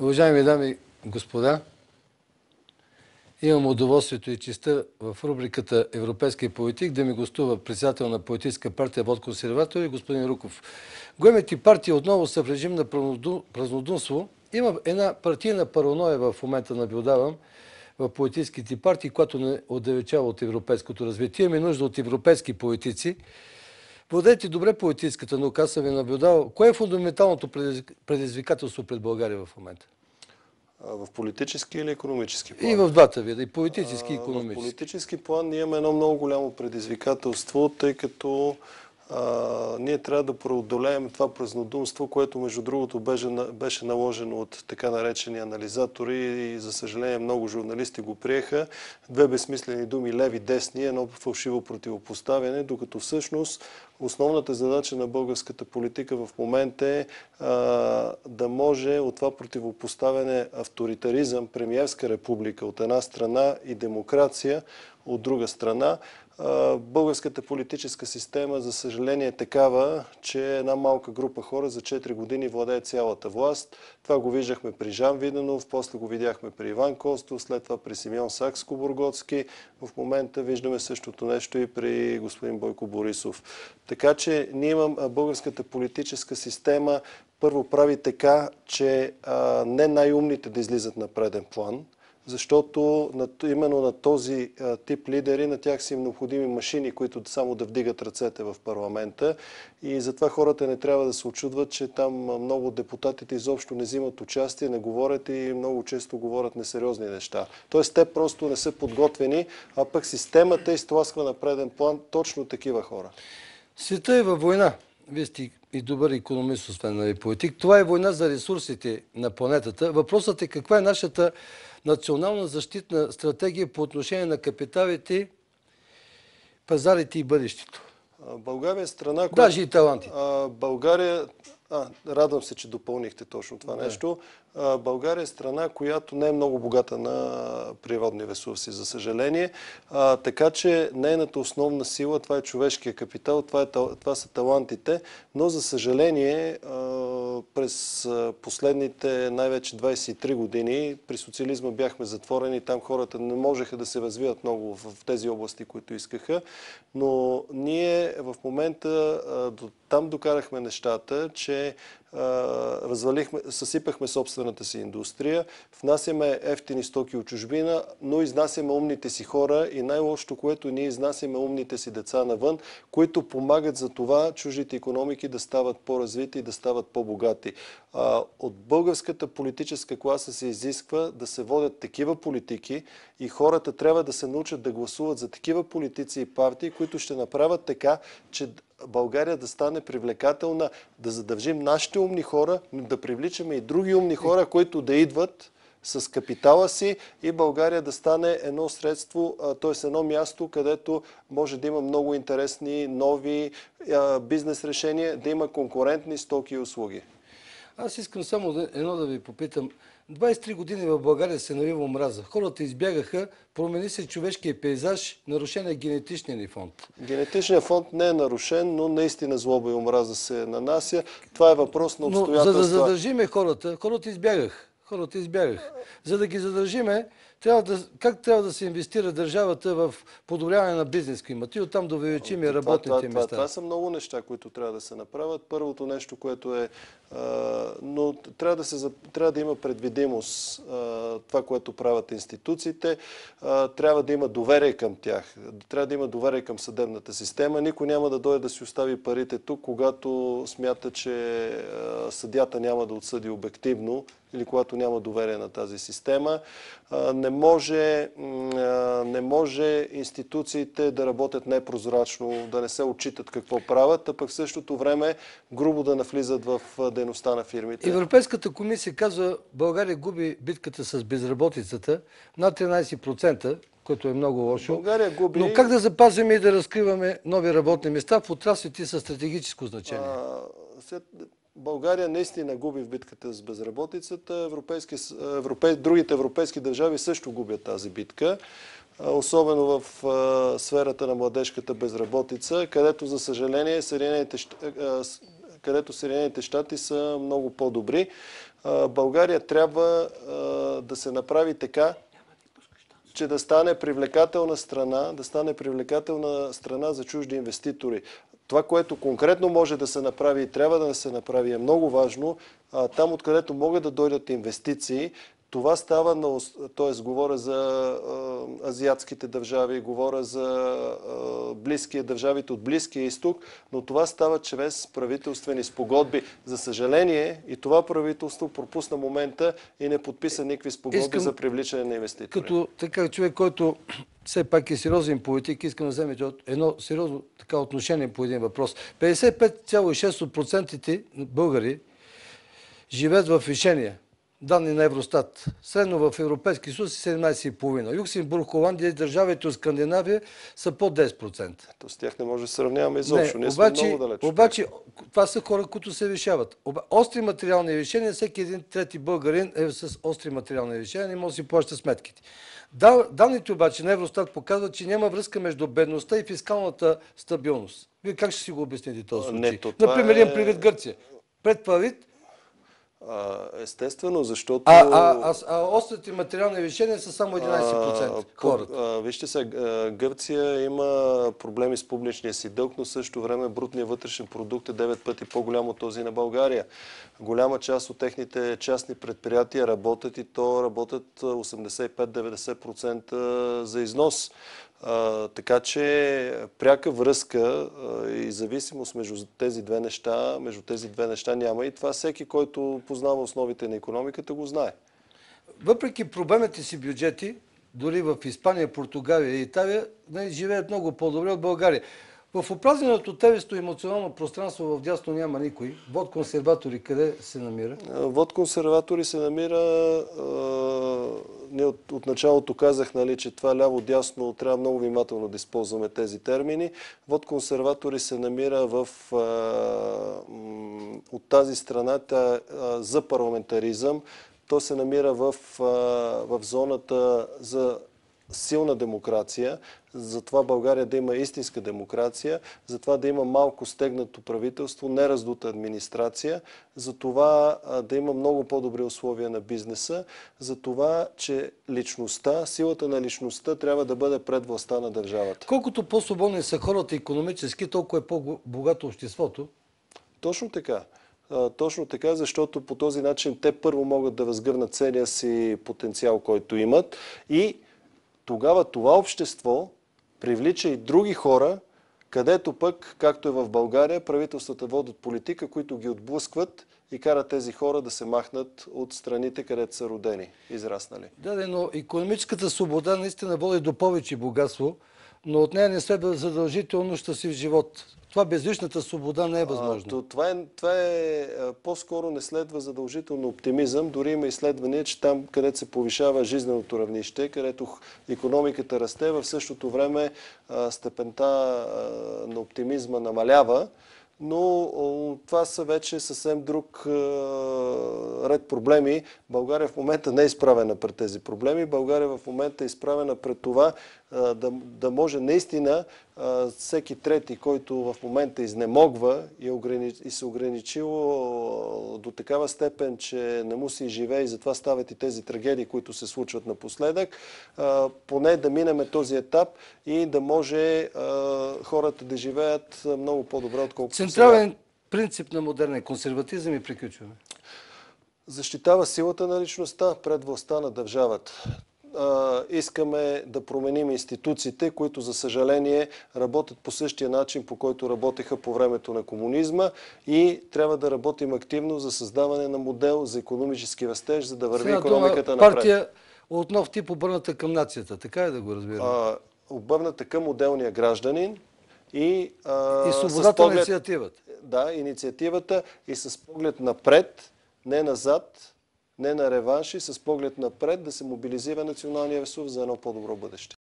Уважаеми дами и господа, имам удоволствието и честта в рубриката Европейски политик да ми гостува председател на политическа партия ВОД консерватори господин Руков. Големите партии отново са в режим на празнодумство. Има една партийна параноя в момента наблюдавам в политическите партии, която не отдалечава от европейското развитие. Имаме нужда от европейски политици. Владеете добре политическата наука, аз съм ви наблюдавал. Кое е фундаменталното предизвикателство пред България в момента? В политически или икономически план? И в двата вида, и политически, и икономически. В политически план ние имаме едно много голямо предизвикателство, тъй като ние трябва да преодолеем това празнодумство, което между другото беше наложено от така наречени анализатори и за съжаление много журналисти го приеха. Две безсмислени думи леви-десни, едно фалшиво противопоставяне, докато всъщност основната задача на българската политика в момента е да може от това противопоставяне авторитаризъм, премиерска република от една страна и демокрация от друга страна. Българската политическа система, за съжаление, е такава, че една малка група хора за 4 години владее цялата власт. Това го виждахме при Жан Виденов, после го видяхме при Иван Костов, след това при Симеон Сакскобургготски. В момента виждаме същото нещо и при господин Бойко Борисов. Така че ние българската политическа система първо прави така, че не най-умните да излизат на преден план, защото именно на този тип лидери, на тях са им необходими машини, които само да вдигат ръцете в парламента. И затова хората не трябва да се очудват, че там много от депутатите изобщо не взимат участие, не говорят и много често говорят несериозни неща. Тоест те просто не са подготвени, а пък системата изтласква на преден план точно такива хора. Света е във война. Вие сте и добър икономист, освен политик. Това е война за ресурсите на планетата. Въпросът е каква е нашата национална защитна стратегия по отношение на капиталите, пазарите и бъдещето. България е страна, която... Даже и талантите. България... радвам се, че допълнихте точно това нещо. България е страна, която не е много богата на природни ресурси, за съжаление. Така че нейната основна сила, това е човешкия капитал, това са талантите, но за съжаление през последните най-вече 23 години при социализма бяхме затворени, там хората не можеха да се развиват много в тези области, които искаха, но ние в момента там докарахме нещата, че съсипахме собствената си индустрия, внасяме ефтини стоки от чужбина, но изнасяме умните си хора и най-лошото, което ние изнасяме умните си деца навън, които помагат за това чуждите икономики да стават по-развити и да стават по-богати. От българската политическа класа се изисква да се водят такива политики и хората трябва да се научат да гласуват за такива политици и партии, които ще направят така, че България да стане привлекателна, да задържим нашите умни хора, но да привличаме и други умни хора, които да идват с капитала си и България да стане едно средство, т.е. едно място, където може да има много интересни, нови бизнес решения, да има конкурентни стоки и услуги. Аз искам само едно да ви попитам. 23 години в България се навива омраза. Хората избягаха, промени се човешкия пейзаж, нарушен е генетичния ни фонд. Генетичният фонд не е нарушен, но наистина злоба и омраза се нанася. Това е въпрос на обстоятелства. Но за да задържиме хората избягаха. Хората избягаха. За да ги задържиме, как трябва да се инвестира държавата в подобряване на бизнес климата и оттам да увеличим и работните места? Това са много неща, които трябва да се направят. Първото нещо, което е... но трябва да има предвидимост това, което правят институциите. Трябва да има доверие към тях. Трябва да има доверие към съдебната система. Никой няма да дойде да си остави парите тук, когато смята, че съдията няма да отсъди обективно или когато няма доверие на тази система. Не може институциите да работят непрозрачно, да не се отчитат какво правят, а пък в същото време грубо да навлизат в дейността на фирмите. Европейската комисия казва, България губи битката с безработицата над 13%, което е много лошо. България губи... Но как да запазим и да разкриваме нови работни места в отраслите със стратегическо значение? България наистина губи в битката с безработицата. Другите европейски държави също губят тази битка. Особено в сферата на младежката безработица, където, за съжаление, където Съединените щати са много по-добри. България трябва да се направи така, че да стане привлекателна страна за чужди инвеститори. Това, което конкретно може да се направи и трябва да се направи, е много важно. Там, откъдето могат да дойдат инвестиции, това става, т.е. говоря за азиатските държави, говоря за държавите от Близкия изток, но това става чрез правителствени спогодби. За съжаление, и това правителство пропусна момента и не подписа никакви спогодби за привличане на инвеститори. Като така човек, който все пак е сериозен политик, искам да вземете едно сериозно така отношение по един въпрос. 55,6% българи живеят в лишения. Данни на Евростат. Средно в Европейския съюз е 17,5%. Люксембург, Холандия и държавите от Скандинавия са по 10%. С тях не може да сравняваме изобщо. Ние сме много далеч. Обаче, това са хора, които се решават. Остри материални решения, всеки един трети българин е с остри материални решения, не може да си плаща сметките. Данните обаче на Евростат показват, че няма връзка между бедността и фискалната стабилност. Вие как ще си го обясните този случай? Например, имам предвид Гърция. Пред правит. Естествено, защото... острите материални решения са само 11% хората. Вижте се, Гърция има проблеми с публичния си дълг, но също време брутният вътрешен продукт е 9 пъти по-голям от този на България. Голяма част от техните частни предприятия работят и то работят 85-90% за износ. Така че пряка връзка и зависимост между тези две неща няма. И това всеки, който познава основите на икономиката, го знае. Въпреки проблемите си бюджети, дори в Испания, Португалия и Италия, живеят много по-добре от България. В опразненото телесто емоционално пространство в дясно няма никой. Вот консерватори къде се намира? Вот консерватори се намира... Ние от началото казах, че това ляво-дясно трябва много внимателно да използваме тези термини. Вот консерватори се намира от тази страна за парламентаризъм. То се намира в зоната за силна демокрация, затова България да има истинска демокрация, затова да има малко стегнато правителство, нераздута администрация, затова да има много по-добри условия на бизнеса, затова, че силата на личността трябва да бъде пред властта на държавата. Колкото по-свободни са хората икономически, толкова е по-богато обществото. Точно така. Точно така, защото по този начин те първо могат да възгърнат целия си потенциал, който имат, и тогава това общество привлича и други хора, където пък, както е в България, правителствата водят политика, които ги отблъскват и карат тези хора да се махнат от страните, където са родени, израснали. Да, но икономическата свобода наистина води до повече богатство, но от нея не следва задължително щастлив живот. Това без личната свобода не е възможно. Това е по-скоро не следва задължително оптимизъм. Дори има изследвания, че там, където се повишава жизненото равнище, където икономиката расте, в същото време степента на оптимизма намалява. Но това са вече съвсем друг ред проблеми. България в момента не е изправена пред тези проблеми. България в момента е изправена пред това да може наистина всеки трети, който в момента изнемогва и се ограничил до такава степен, че не му се изживее, и затова стават и тези трагедии, които се случват напоследък, поне да минеме този етап и да може хората да живеят много по-добре, отколкото сега. Централен принцип на модерния консерватизъм, и приключваме. Защитава силата на личността пред властта на държавата. Искаме да променим институциите, които, за съжаление, работят по същия начин, по който работеха по времето на комунизма, и трябва да работим активно за създаване на модел за икономически растеж, за да върви икономиката напред. Партия от нов тип, обърната към нацията. Така е да го разбирам. Обърната към отделния гражданин и свободата на инициативата. Да, инициативата, и с поглед напред, не назад, не на реванши, с поглед напред, да се мобилизира националния ресурс за едно по-добро бъдеще.